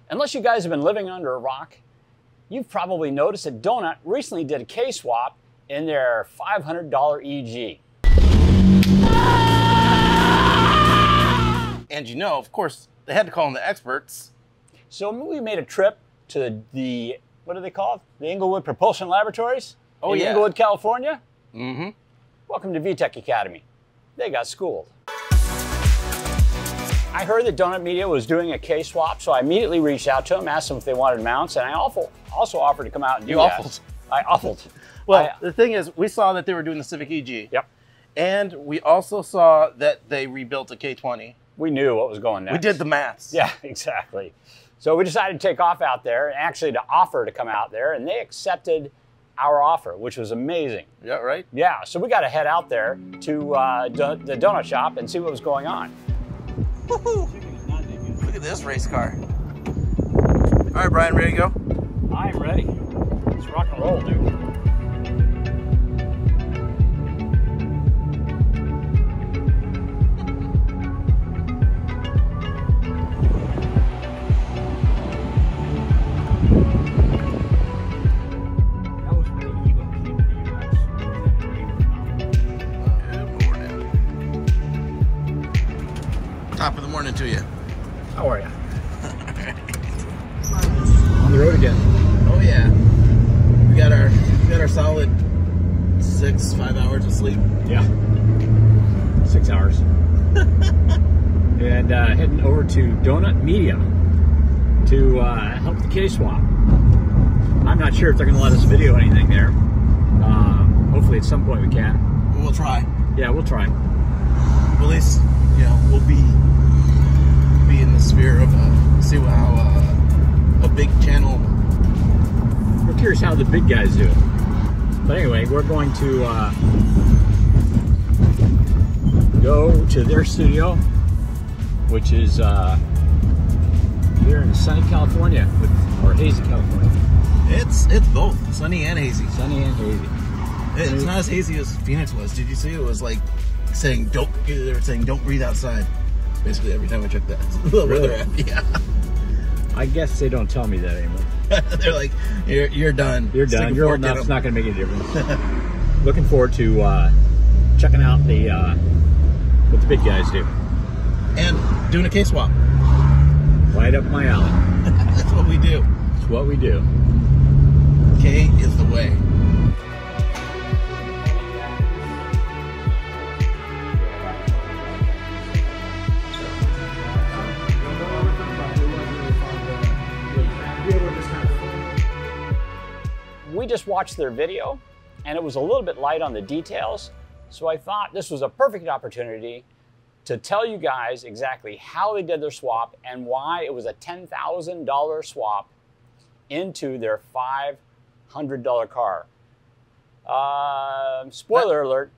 Unless you guys have been living under a rock, you've probably noticed that Donut recently did a K-swap in their $500 EG. And you know, of course, they had to call in the experts. So we made a trip to the, what do they call it? The Inglewood Propulsion Laboratories in Inglewood, California. Mm-hmm. Welcome to VTEC Academy. They got schooled. I heard that Donut Media was doing a K-swap, so I immediately reached out to them, asked them if they wanted mounts, and I also offered to come out and do that. Awfuled. I awfuled. Well, the thing is, we saw that they were doing the Civic EG. Yep. And we also saw that they rebuilt a K20. We knew what was going next. We did the maths. Yeah, exactly. So we decided to take off out there, and actually to offer to come out there, and they accepted our offer, which was amazing. Yeah, right? Yeah, so we got to head out there to the donut shop and see what was going on. Woohoo! Look at this race car. All right, Brian, ready to go? I'm ready. Let's rock and roll, dude. Top of the morning to you. How are you? On the road again. Oh yeah. We got our solid 5 hours of sleep. Yeah. 6 hours. And heading over to Donut Media to help the K-swap. I'm not sure if they're going to let us video anything there. Hopefully at some point we can. We'll try. Yeah, we'll try. Well, at least, you know, we'll be in the sphere of see how a big channel. We're curious how the big guys do it. But anyway, we're going to go to their studio, which is here in sunny California, or hazy California. It's both sunny and hazy. Sunny and hazy. It's not as hazy as Phoenix was. Did you see? It was like saying don't. They were saying don't breathe outside. Basically, every time I check that, the weather app. Yeah. I guess they don't tell me that anymore. They're like, you're done. You're done. You're old enough. It's not going to make any difference. Looking forward to checking out the what the big guys do. And doing a K-swap. Right up my alley. That's what we do. It's what we do. K is the way. We just watched their video, and it was a little bit light on the details, so I thought this was a perfect opportunity to tell you guys exactly how they did their swap and why it was a $10,000 swap into their $500 car. Spoiler alert,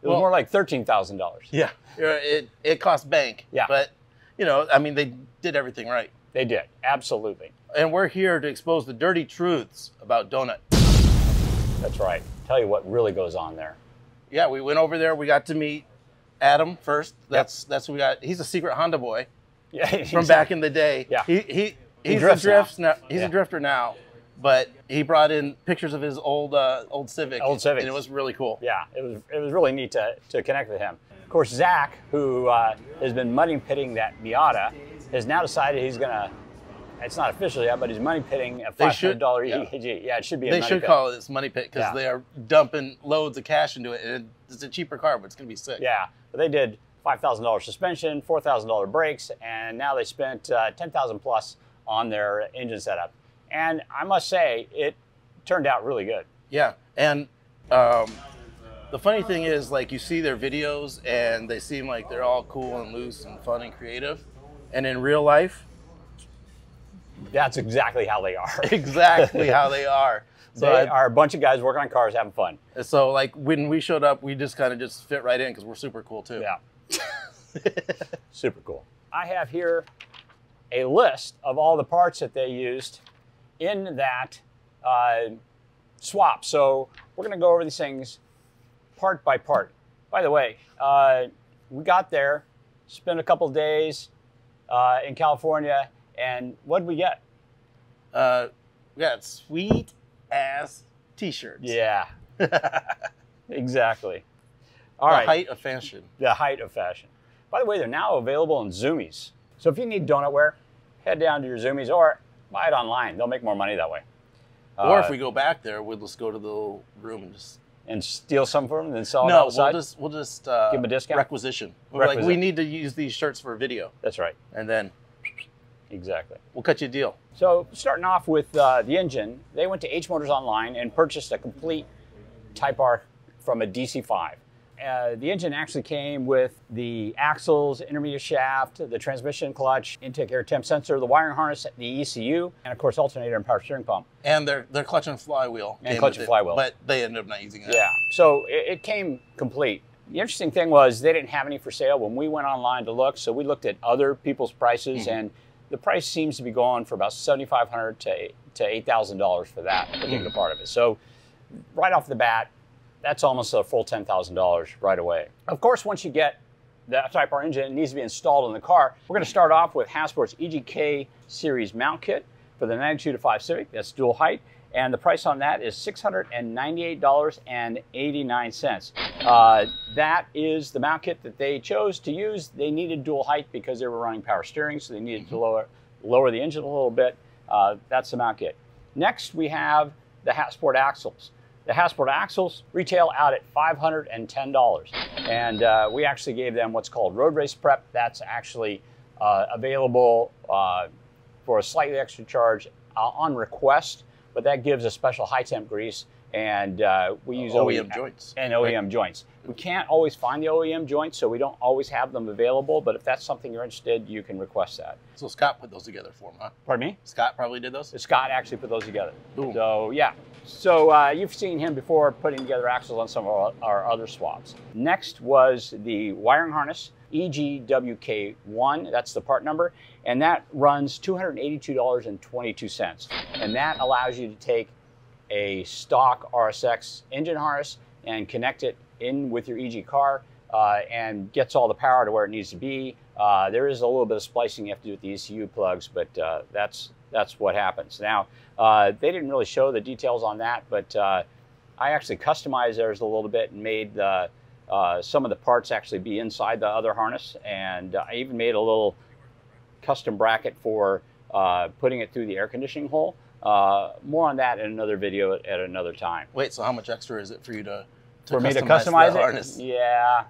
it was more like $13,000. Yeah, it cost bank. Yeah. But, you know, I mean, they did everything right. They did, absolutely. And we're here to expose the dirty truths about Donut. That's right. Tell you what really goes on there. Yeah, we went over there. We got to meet Adam first. That's who we got. He's a secret Honda boy. Yeah, from back in the day. Yeah, he's a drifter now, but he brought in pictures of his old Civic. Old Civic, and it was really cool. Yeah, it was really neat to connect with him. Of course, Zach, who has been money pitting that Miata, has now decided he's gonna. It's not official yet, but he's money pitting a $500 EG. Yeah, it should be. They should call it this money pit because they are dumping loads of cash into it, and it's a cheaper car, but it's gonna be sick. Yeah, but they did $5,000 suspension, $4,000 brakes, and now they spent $10,000 plus on their engine setup. And I must say, it turned out really good. Yeah, and the funny thing is, like, you see their videos, and they seem like they're all cool and loose and fun and creative, and in real life. That's exactly how they are. Exactly how they are. So they are a bunch of guys working on cars, having fun. So, like, when we showed up, we just kind of just fit right in because we're super cool, too. Yeah. Super cool. I have here a list of all the parts that they used in that swap. So we're going to go over these things part by part. By the way, we got there, spent a couple days in California, and what did we get? We got sweet ass t-shirts. Yeah. Exactly. All the right. height of fashion. The height of fashion. By the way, they're now available in Zoomies. So if you need donut wear, head down to your Zoomies or buy it online. They'll make more money that way. Or if we go back there, we'll just go to the little room and just... And steal some from them and then sell them No, outside? we'll just give them a discount? Requisition. We're like, we need to use these shirts for a video. That's right. And then... Exactly. We'll cut you a deal. So starting off with the engine, they went to H Motors online and purchased a complete Type R from a DC-5. The engine actually came with the axles, intermediate shaft, the transmission clutch, intake air temp sensor, the wiring harness, the ECU, and of course alternator and power steering pump. And their clutch and flywheel. And clutch and flywheel. But they ended up not using that. Yeah, so it came complete. The interesting thing was they didn't have any for sale when we went online to look, so we looked at other people's prices, and the price seems to be going for about $7,500 to $8,000 for that particular part of it. So right off the bat, that's almost a full $10,000 right away. Of course, once you get the Type R engine, it needs to be installed in the car. We're going to start off with Hassport's EGK series mount kit for the 92-5 Civic. That's dual height. And the price on that is $698.89. That is the mount kit that they chose to use. They needed dual height because they were running power steering, so they needed to lower the engine a little bit. That's the mount kit. Next, we have the Hassport axles. The Hassport axles retail out at $510. And we actually gave them what's called road race prep. That's actually available for a slightly extra charge on request, but that gives a special high temp grease, and we use OEM joints. And OEM joints. We can't always find the OEM joints, so we don't always have them available, but if that's something you're interested, you can request that. So Scott put those together for him, huh? Pardon me? Scott probably did those? Scott actually put those together. Boom. So, yeah. So you've seen him before putting together axles on some of our other swaps. Next was the wiring harness, EGWK1, that's the part number, and that runs $282.22. And that allows you to take a stock RSX engine harness and connect it in with your EG car and gets all the power to where it needs to be. There is a little bit of splicing you have to do with the ECU plugs, but that's what happens. Now, they didn't really show the details on that, but I actually customized theirs a little bit and made some of the parts actually be inside the other harness, and I even made a little custom bracket for putting it through the air conditioning hole. More on that in another video at another time. Wait, so how much extra is it for you to customize the it? harness? Yeah,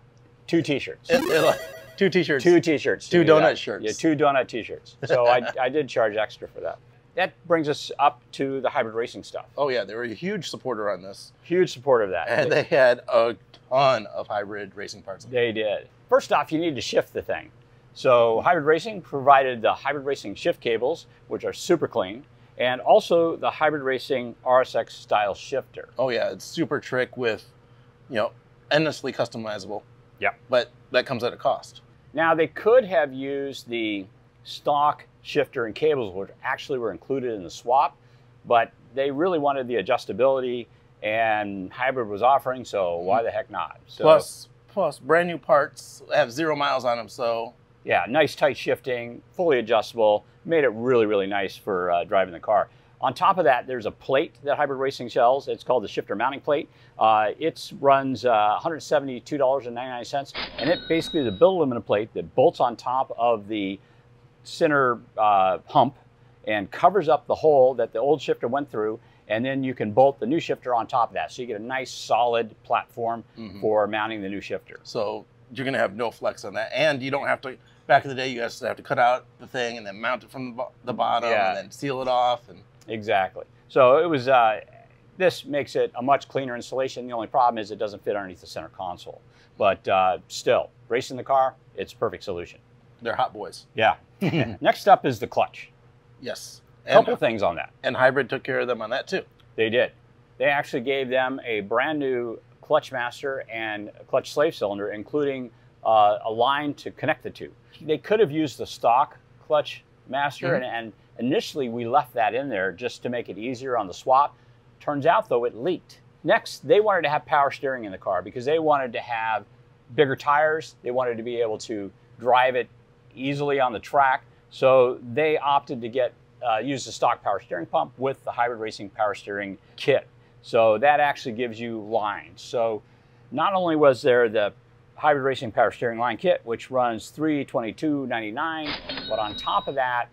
2 t-shirts. 2 t-shirts. 2 t-shirts. 2 donut shirts. Yeah, 2 donut t-shirts. So I did charge extra for that. That brings us up to the hybrid racing stuff. Oh yeah, they were a huge supporter on this. Huge supporter of that. And they had a ton of hybrid racing parts. They did. First off, you need to shift the thing. So Hybrid Racing provided the Hybrid Racing shift cables, which are super clean, and also the Hybrid Racing RSX style shifter. Oh yeah, it's super trick with, endlessly customizable. Yeah. But that comes at a cost. Now they could have used the stock shifter and cables, which actually were included in the swap, but they really wanted the adjustability, and Hybrid was offering, so why the heck not? So, plus brand new parts have 0 miles on them, so. Yeah, nice tight shifting, fully adjustable, made it really, really nice for driving the car. On top of that, there's a plate that Hybrid Racing sells. It's called the shifter mounting plate. It runs $172.99, and it basically is a build aluminum plate that bolts on top of the center hump and covers up the hole that the old shifter went through, and then you can bolt the new shifter on top of that. So you get a nice solid platform for mounting the new shifter. So you're gonna have no flex on that, and you don't have to, back in the day you used to have to cut out the thing and then mount it from the bottom and then seal it off. And exactly. So it was, this makes it a much cleaner installation. The only problem is it doesn't fit underneath the center console. But still, racing the car, it's a perfect solution. They're hot boys. Yeah. Next up is the clutch. Yes. A couple things on that. And Hybrid took care of them on that too. They did. They actually gave them a brand new clutch master and a clutch slave cylinder, including a line to connect the two. They could have used the stock clutch master, and initially we left that in there just to make it easier on the swap. Turns out though it leaked. Next, they wanted to have power steering in the car because they wanted to have bigger tires. They wanted to be able to drive it easily on the track. So they opted to get used the stock power steering pump with the hybrid racing power steering kit. So that actually gives you lines. So not only was there the hybrid racing power steering line kit, which runs $322.99, but on top of that,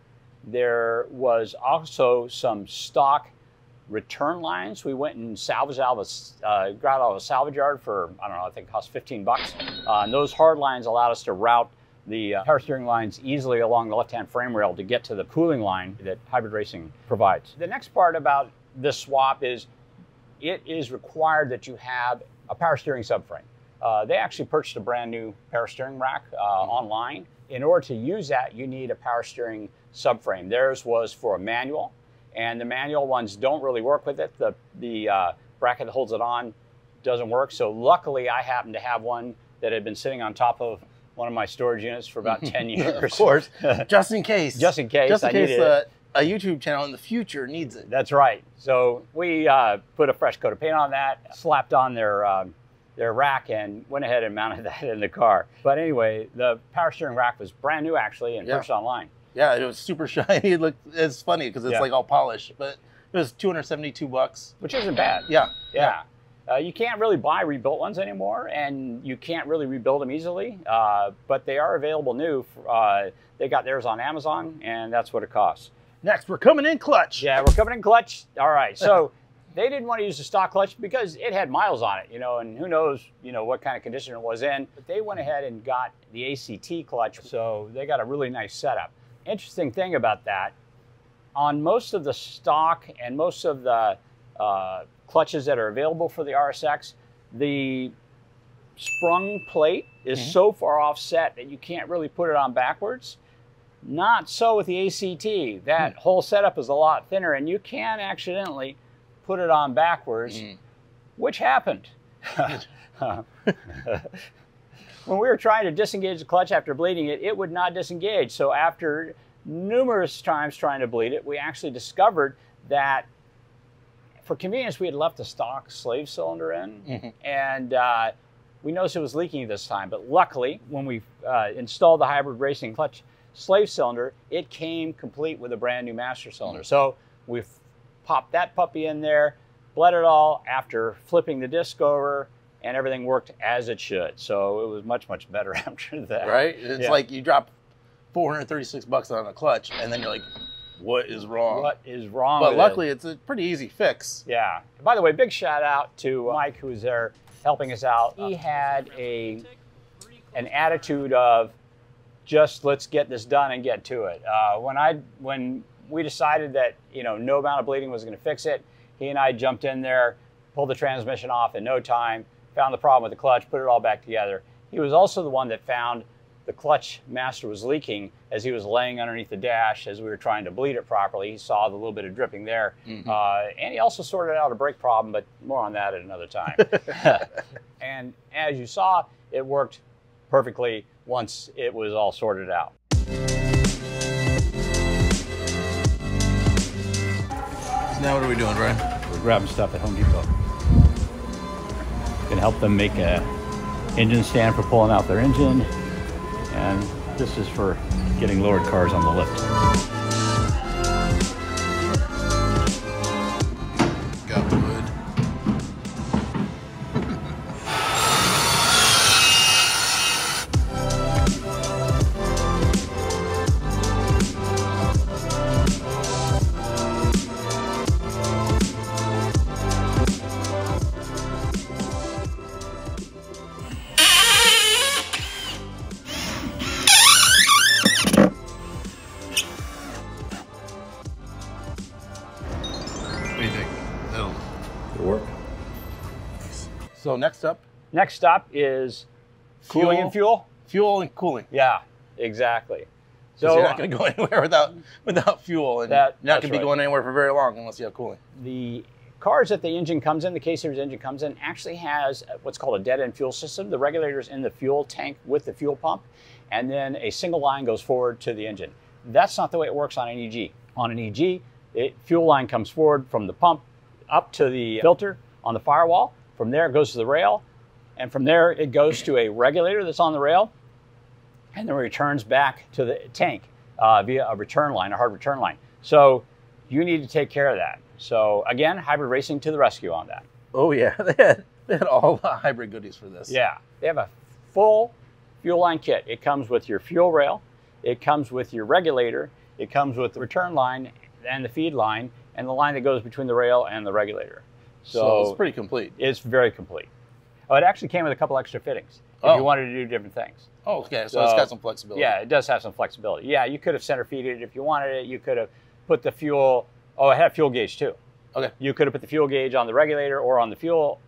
there was also some stock return lines. We went and salvaged out of a salvage yard for, I don't know, I think it cost 15 bucks. And those hard lines allowed us to route the power steering lines easily along the left-hand frame rail to get to the cooling line that hybrid racing provides. The next part about this swap is it is required that you have a power steering subframe. They actually purchased a brand new power steering rack online. In order to use that, you need a power steering subframe. Theirs was for a manual, and the manual ones don't really work with it. The bracket that holds it on doesn't work. So luckily, I happen to have one that had been sitting on top of one of my storage units for about 10 years. Of course, just in case. Just in case. A YouTube channel in the future needs it. That's right. So we put a fresh coat of paint on that, slapped on their rack, and went ahead and mounted that in the car. But anyway, the power steering rack was brand new actually and purchased online. Yeah, it was super shiny. It's funny because it's like all polished, but it was 272 bucks. Which isn't bad. Yeah. You can't really buy rebuilt ones anymore, and you can't really rebuild them easily, but they are available new. They got theirs on Amazon, and that's what it costs. Next, we're coming in clutch. Yeah, we're coming in clutch. All right, so they didn't want to use the stock clutch because it had miles on it, and who knows, what kind of condition it was in. But they went ahead and got the ACT clutch, so they got a really nice setup. Interesting thing about that, on most of the stock and most of the clutches that are available for the RSX, the sprung plate is so far offset that you can't really put it on backwards. Not so with the ACT. That whole setup is a lot thinner, and you can accidentally put it on backwards, which happened. When we were trying to disengage the clutch after bleeding it, it would not disengage. So after numerous times trying to bleed it, we actually discovered that for convenience, we had left the stock slave cylinder in, and we noticed it was leaking this time. But luckily, when we installed the hybrid racing clutch slave cylinder, it came complete with a brand new master cylinder. So we popped that puppy in there, bled it all after flipping the disc over, and everything worked as it should. So it was much, much better after that. Right? It's like you drop 436 bucks on a clutch, and then you're like, what is wrong? What is wrong But with luckily, it? It's a pretty easy fix. Yeah. By the way, big shout out to Mike, who was there helping us out. He had an attitude of just let's get this done and get to it. When we decided that no amount of bleeding was going to fix it, he and I jumped in there, pulled the transmission off in no time, found the problem with the clutch, put it all back together. He was also the one that found the clutch master was leaking as he was laying underneath the dash as we were trying to bleed it properly. He saw the little bit of dripping there. And he also sorted out a brake problem, but more on that at another time. And as you saw, it worked perfectly once it was all sorted out. So now what are we doing, Brian? We're grabbing stuff at Home Depot. Can help them make a engine stand for pulling out their engine. And this is for getting lowered cars on the lift. Got wood. So next up? Next up is cooling and fuel. Fuel and cooling. Yeah, exactly. So you're not going to go anywhere without fuel, and you're not going to be going anywhere for very long unless you have cooling. The cars that the engine comes in, the K-Series engine comes in, actually has what's called a dead-end fuel system. The regulator's in the fuel tank with the fuel pump, and then a single line goes forward to the engine. That's not the way it works on an EG. On an EG, fuel line comes forward from the pump up to the filter on the firewall. From there, it goes to the rail, and from there, it goes to a regulator that's on the rail, and then returns back to the tank via a return line, a hard return line. So you need to take care of that. So again, Hybrid Racing to the rescue on that. Oh yeah, they had all the hybrid goodies for this. Yeah, they have a full fuel line kit. It comes with your fuel rail, it comes with your regulator, it comes with the return line and the feed line, and the line that goes between the rail and the regulator. So it's pretty complete. It's very complete. Oh, it actually came with a couple extra fittings if you wanted to do different things. Oh, okay. So it's got some flexibility. Yeah, it does have some flexibility. Yeah, you could have center feeded it if you wanted it. You could have put the fuel. Oh, it had a fuel gauge too. Okay. You could have put the fuel gauge on the regulator or on the fuel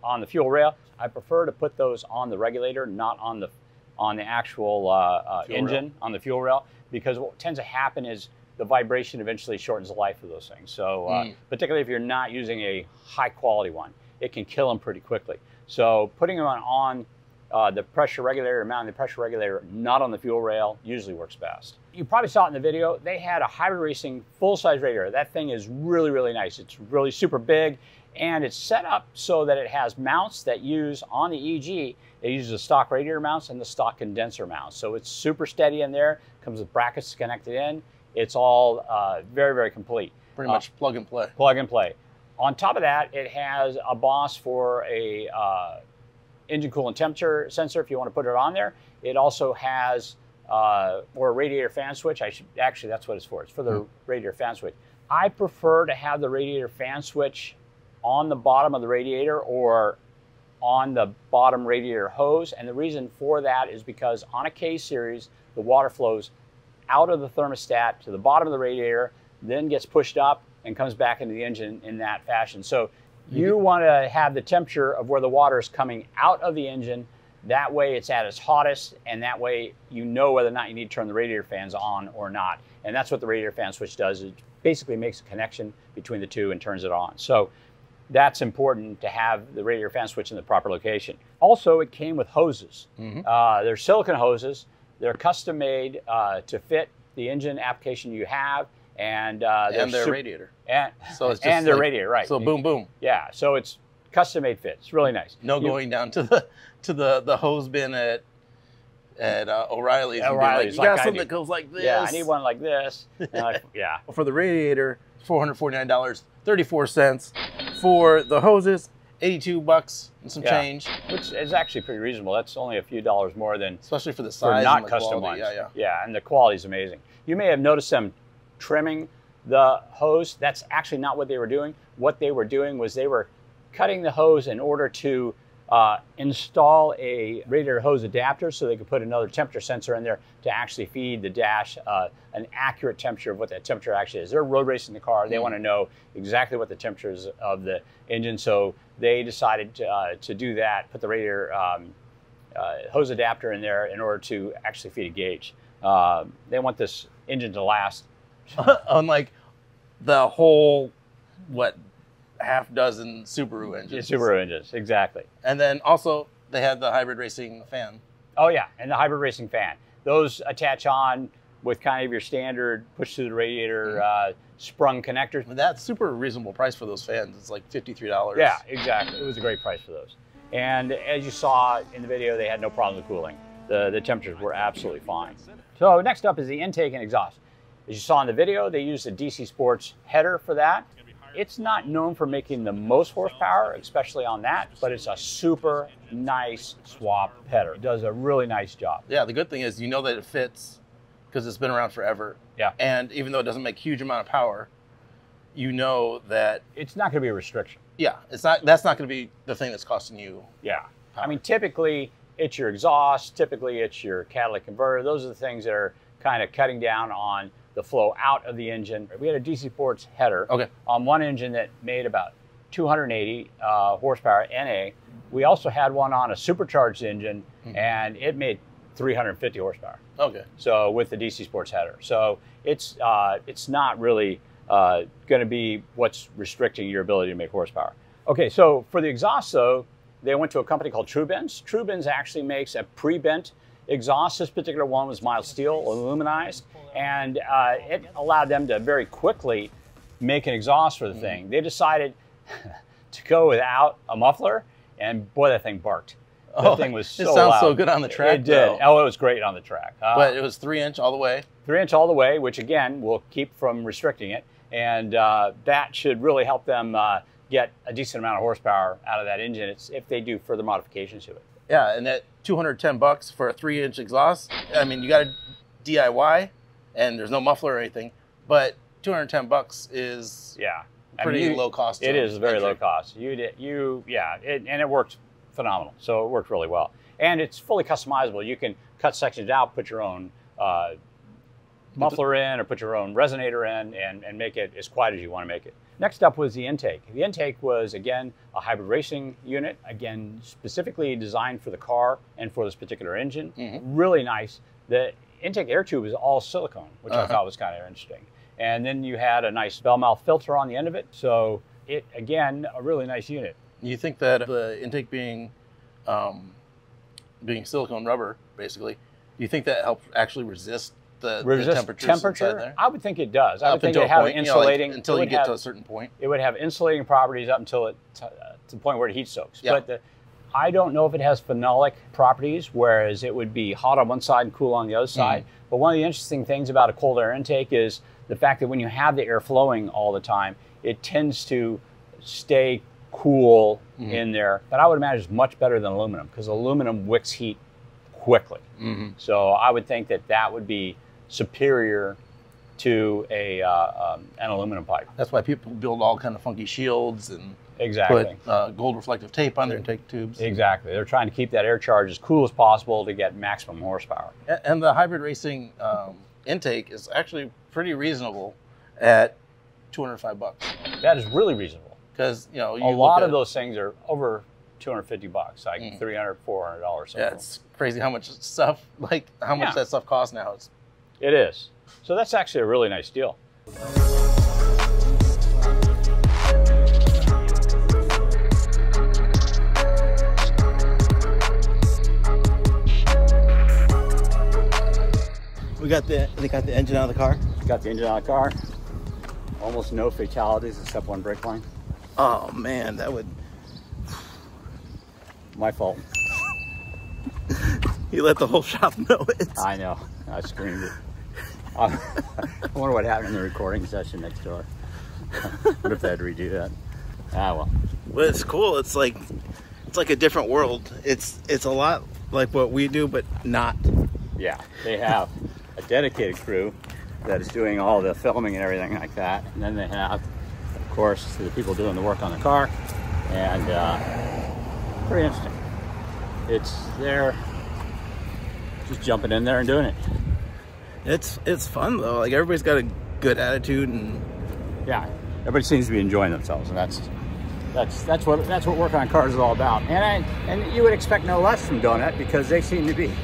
rail. I prefer to put those on the regulator, not on the actual engine, on the fuel rail, because what tends to happen is the vibration eventually shortens the life of those things. So particularly if you're not using a high quality one, it can kill them pretty quickly. So putting them on the pressure regulator, mounting the pressure regulator, not on the fuel rail, usually works best. You probably saw it in the video. They had a Hybrid Racing full-size radiator. That thing is really, really nice. It's really super big, and it's set up so that it has mounts that use on the EG. It uses the stock radiator mounts and the stock condenser mounts. So it's super steady in there. Comes with brackets connected in. It's all very, very complete. Pretty much plug and play. Plug and play. On top of that, it has a Boss for a engine coolant temperature sensor if you want to put it on there. It also has or a radiator fan switch. Actually, that's what it's for. It's for the radiator fan switch. I prefer to have the radiator fan switch on the bottom of the radiator or on the bottom radiator hose. And the reason for that is because on a K series, the water flows out of the thermostat to the bottom of the radiator, then gets pushed up and comes back into the engine in that fashion. So you want to have the temperature of where the water is coming out of the engine. That way it's at its hottest, and that way you know whether or not you need to turn the radiator fans on or not. And that's what the radiator fan switch does. It basically makes a connection between the two and turns it on. So that's important to have the radiator fan switch in the proper location. Also, it came with hoses. They're silicone hoses. They're custom made to fit the engine application you have, and their radiator. And, so it's just and their radiator, right. So boom, boom. Yeah, so it's custom made fit. It's really nice. No going down to the hose bin at O'Reilly's. O'Reilly's, you got something that goes like this. Yeah, I need one like this. Yeah. For the radiator, $449, 34 cents. For the hoses, $82 and some change. Which is actually pretty reasonable. That's only a few dollars more than, especially for the size not and the custom quality. ones. Yeah. Yeah, and the quality is amazing. You may have noticed them trimming the hose. That's actually not what they were doing. What they were doing was they were cutting the hose in order to install a radiator hose adapter so they could put another temperature sensor in there to actually feed the dash an accurate temperature of what that temperature actually is. They're road racing the car. They want to know exactly what the temperature is of the engine. So they decided to do that, put the radiator hose adapter in there in order to actually feed a gauge. They want this engine to last. Unlike the whole, half dozen Subaru engines. Yeah, Subaru engines, exactly. And then also they had the Hybrid Racing fan. Oh yeah, and the Hybrid Racing fan. Those attach on with kind of your standard push through the radiator sprung connectors. That's super reasonable price for those fans. It's like $53. Yeah, exactly. It was a great price for those. And as you saw in the video, they had no problem with cooling. The temperatures were absolutely fine. So next up is the intake and exhaust. As you saw in the video, they used a DC Sports header for that. It's not known for making the most horsepower, especially on that, but it's a super nice swap header. It does a really nice job. Yeah, the good thing is you know that it fits because it's been around forever. Yeah. And even though it doesn't make a huge amount of power, you know that it's not going to be a restriction. Yeah, that's not going to be the thing that's costing you. Yeah. Power. I mean, typically it's your exhaust, typically it's your catalytic converter. Those are the things that are kind of cutting down on the flow out of the engine. We had a DC Sports header on one engine that made about 280 horsepower NA. We also had one on a supercharged engine, and it made 350 horsepower. Okay. So with the DC Sports header, so it's not really going to be what's restricting your ability to make horsepower. Okay, so for the exhaust though, they went to a company called Trubens. Trubens actually makes a pre-bent exhaust. This particular one was mild steel, aluminized, and it allowed them to very quickly make an exhaust for the thing. They decided to go without a muffler, and boy, that thing barked. That thing was so loud. It sounds so good on the track. It did. Though. Oh, it was great on the track. But it was 3-inch all the way. 3-inch all the way, which again will keep from restricting it. And that should really help them get a decent amount of horsepower out of that engine if they do further modifications to it. Yeah, and at $210 for a 3-inch exhaust, I mean, you got to DIY, and there's no muffler or anything, but $210 is pretty low cost. It is very low cost. And it works phenomenal. So it worked really well, and it's fully customizable. You can cut sections out, put your own muffler in, or put your own resonator in, and make it as quiet as you want to make it. Next up was the intake. The intake was, again, a hybrid racing unit, again, specifically designed for the car and for this particular engine. Really nice. The intake air tube is all silicone, which I thought was kind of interesting. And then you had a nice bell mouth filter on the end of it. So it, again, a really nice unit. You think that the intake being silicone rubber, basically, do you think that helps actually resist the temperatures inside there? I would think it does. I would think it have insulating. Until you get to a certain point. It would have insulating properties up until to the point where it heat soaks. Yeah. But I don't know if it has phenolic properties, whereas it would be hot on one side and cool on the other side. But one of the interesting things about a cold air intake is the fact that when you have the air flowing all the time, it tends to stay cool in there. But I would imagine it's much better than aluminum, because aluminum wicks heat quickly. So I would think that would be superior to an aluminum pipe. That's why people build all kind of funky shields and put gold reflective tape on their intake tubes. Exactly. They're trying to keep that air charge as cool as possible to get maximum horsepower. And the hybrid racing intake is actually pretty reasonable at $205. That is really reasonable. Because a lot of those things are over $250, like $300, $400. Yeah, it's crazy how much stuff, that stuff costs now. It is. So that's actually a really nice deal. They got the engine out of the car? Got the engine out of the car. Almost no fatalities except one brake line. Oh man, that would... My fault. You let the whole shop know it. I know. I screamed it. I wonder what happened in the recording session next door. What if they had to redo that? Ah, well. Well, it's cool. It's like a different world. It's a lot like what we do, but not. Yeah, they have a dedicated crew that is doing all the filming and everything like that. And then they have, of course, the people doing the work on the car. And pretty interesting. They're just jumping in there and doing it. It's fun though. Like, everybody's got a good attitude, and yeah, everybody seems to be enjoying themselves, and that's what working on cars is all about. And you would expect no less from Donut, because they seem to be. They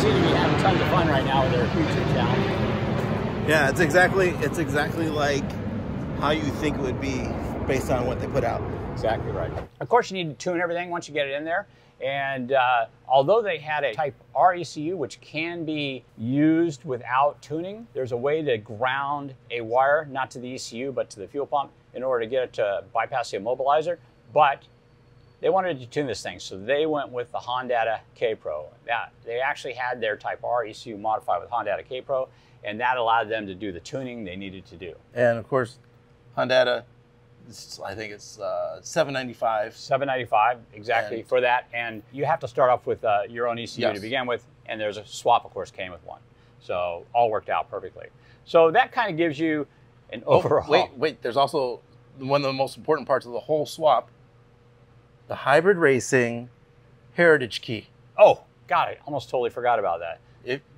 seem to be having tons of fun right now with their YouTube channel. Yeah, it's exactly like how you think it would be based on what they put out. Exactly right. Of course, you need to tune everything once you get it in there. And although they had a Type R ECU, which can be used without tuning, there's a way to ground a wire, not to the ECU, but to the fuel pump, in order to get it to bypass the immobilizer. But they wanted to tune this thing, so they went with the Honda K Pro. They actually had their Type R ECU modified with Honda K Pro, and that allowed them to do the tuning they needed to do. And of course, Honda, I think it's $795. $795 exactly for that, and you have to start off with your own ECU to begin with, and there's a swap, of course, came with one, so all worked out perfectly. So that kind of gives you an overall. Wait! There's also one of the most important parts of the whole swap: the hybrid racing heritage key. Oh, got it! Almost totally forgot about that.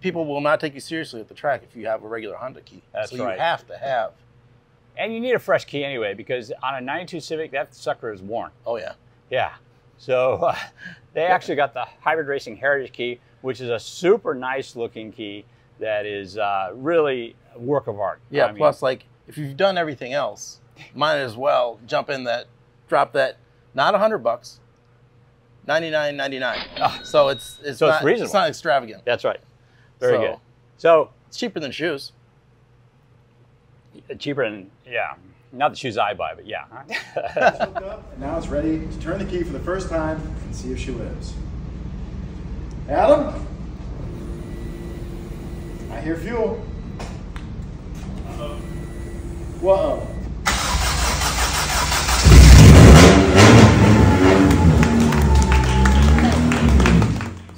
People will not take you seriously at the track if you have a regular Honda key. That's so right. You have to have. And you need a fresh key anyway, because on a 92 Civic, that sucker is worn. Oh, yeah. Yeah. So they actually got the Hybrid Racing Heritage Key, which is a super nice looking key that is really a work of art. Yeah, plus, like, if you've done everything else, might as well jump in that, drop that, not $100, $99.99. So it's reasonable. It's not extravagant. That's right. Very good. So it's cheaper than shoes. Cheaper than, yeah. Not the shoes I buy, but yeah. Now it's ready to turn the key for the first time and see if she lives. Adam? I hear fuel. Whoa.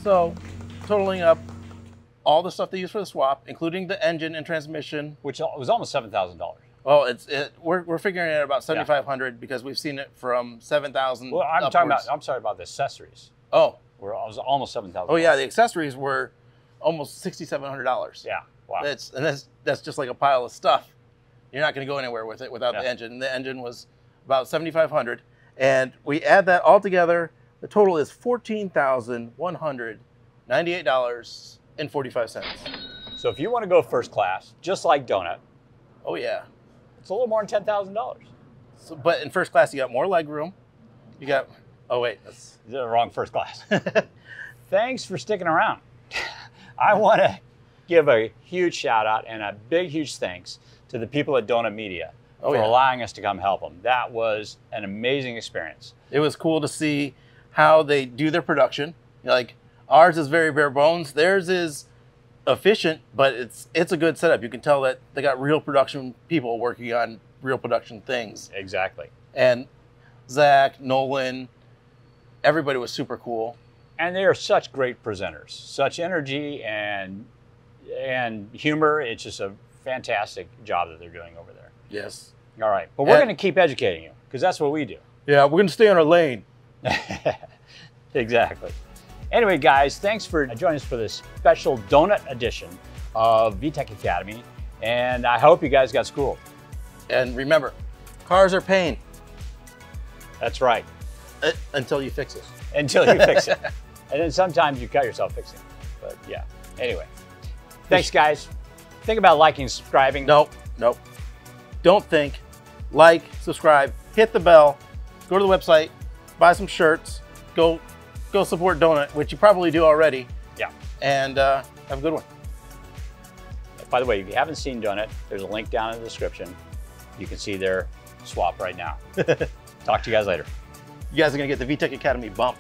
So, totaling up all the stuff they use for the swap, including the engine and transmission, which was almost $7,000. Well, we're figuring it at about 7,500 because we've seen it from 7,000. Well, I'm sorry about the accessories. Oh, it was almost $7,000. Oh yeah, the accessories were almost $6,700. Yeah, wow. That's just like a pile of stuff. You're not going to go anywhere with it without the engine. And the engine was about 7,500, and we add that all together. The total is $14,198.45. So if you want to go first class, just like Donut, oh yeah, it's a little more than $10,000. So, but in first class, you got more leg room. You got, oh wait, that's the wrong first class. Thanks for sticking around. I want to give a huge shout out and a big, huge thanks to the people at Donut Media for allowing us to come help them. That was an amazing experience. It was cool to see how they do their production. Like ours is very bare bones. Theirs is efficient, but it's a good setup. You can tell that they got real production people working on real production things. Exactly. And Zach, Nolan, everybody was super cool. And they are such great presenters, such energy and humor. It's just a fantastic job that they're doing over there. Yes. All right, but we're going to keep educating you because that's what we do. Yeah, we're going to stay on our lane. Exactly. Anyway, guys, thanks for joining us for this special Donut edition of VTEC Academy, and I hope you guys got schooled. And remember, cars are pain. That's right. Until you fix it. Until you fix it. And then sometimes you cut yourself fixing it. But yeah, anyway. Thanks, guys. Think about liking and subscribing. Nope. Don't think. Like, subscribe, hit the bell, go to the website, buy some shirts, go support Donut, which you probably do already. Yeah. And have a good one. By the way, if you haven't seen Donut, there's a link down in the description. You can see their swap right now. Talk to you guys later. You guys are going to get the VTEC Academy bump.